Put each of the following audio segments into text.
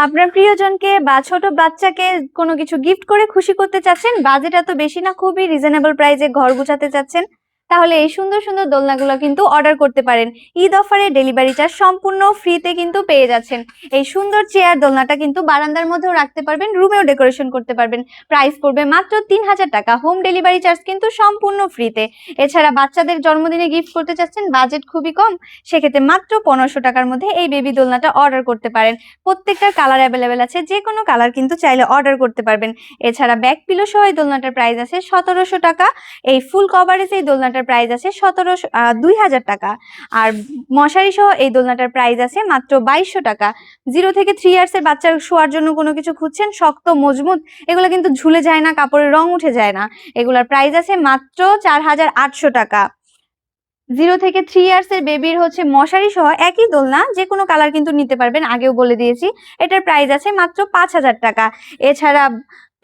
আপনার প্রিয়জনকে বা ছোট বাচ্চাকে কোনো কিছু গিফট করে খুশি করতে চাচ্ছেন, বাজেট এত বেশি না, খুবই রিজনেবল প্রাইসে ঘর গুছাতে চাচ্ছেন, তাহলে এই সুন্দর সুন্দর দোলনাগুলো কিন্তু অর্ডার করতে পারেন। ঈদ অফারে ডেলিভারি চার্জ সম্পূর্ণ ফ্রিতে কিন্তু পেয়ে যাচ্ছেন। এই সুন্দর চেয়ার দোলনাটা কিন্তু বারান্দার মধ্যেও রাখতে পারবেন, রুমেও ডেকোরেশন করতে পারবেন। প্রাইস পড়বে মাত্র ৩,০০০ টাকা। হোম ডেলিভারি চার্জ কিন্তু সম্পূর্ণ ফ্রিতে। এছাড়া বাচ্চাদের জন্মদিনে গিফট করতে চাচ্ছেন, বাজেট খুবই কম, সেক্ষেত্রে মাত্র ১৫০০ টাকার মধ্যে এই বেবি দোলনাটা অর্ডার করতে পারেন। প্রত্যেকটার কালার অ্যাভেলেবেল আছে, যে কোনো কালার কিন্তু চাইলে অর্ডার করতে পারবেন। এছাড়া ব্যাক পিলো সহ এই দোলনাটার প্রাইস আছে ১৭০০ টাকা। এই ফুল কভারেজ এই দোলনাটার প্রাইস আছে ২,০০০ টাকা। আর মশারি সহ এই দোলনাটার প্রাইস আছে মাত্র ২২০০ টাকা। 0 থেকে 3 ইয়ার্স এর বাচ্চার শোয়ার জন্য কোনো কিছু খুঁজছেন, শক্ত মজবুত, এগুলো কিন্তু ঝুলে যায় না, কাপড়ের রং উঠে যায় না, এগুলার প্রাইস আছে মাত্র ৪,৮০০ টাকা। 0 থেকে 3 ইয়ার্স এর বেবির হচ্ছে মশারি সহ একই দোলনা, যে কোনো কালার কিন্তু নিতে পারবেন, আগেও বলে দিয়েছি। এটার প্রাইস আছে মাত্র ৫,০০০ টাকা। এছাড়া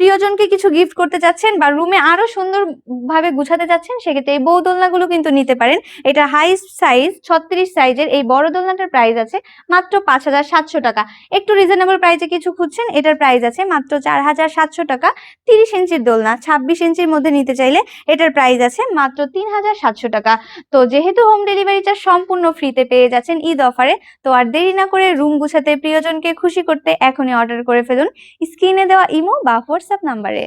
প্রিয়জনকে কিছু গিফট করতে চাচ্ছেন বা রুমে আরো সুন্দর ভাবে গুছাতে চাচ্ছেন, সেক্ষেত্রে এই বউ দোলনাগুলো কিন্তু নিতে পারেন। এটা হাই সাইজ 36 সাইজের এই বড় দোলনাটার প্রাইস আছে মাত্র ৫,৭০০ টাকা। একটু রিজনেবল প্রাইসে কিছু খুঁজছেন, এটার প্রাইস আছে মাত্র ৪,৭০০ টাকা। 30 ইঞ্চির দোলনা 26 ইঞ্চির মধ্যে নিতে চাইলে এটার প্রাইস আছে মাত্র ৩,৭০০ টাকা। তো যেহেতু হোম ডেলিভারিটা সম্পূর্ণ ফ্রিতে পেয়ে যাচ্ছেন ঈদ অফারে, তো আর দেরি না করে রুম গুছাতে, প্রিয়জনকে খুশি করতে এখনই অর্ডার করে ফেলুন স্ক্রিনে দেওয়া ইমো বা হোয়াটসঅ্যাপ নাম্বারে।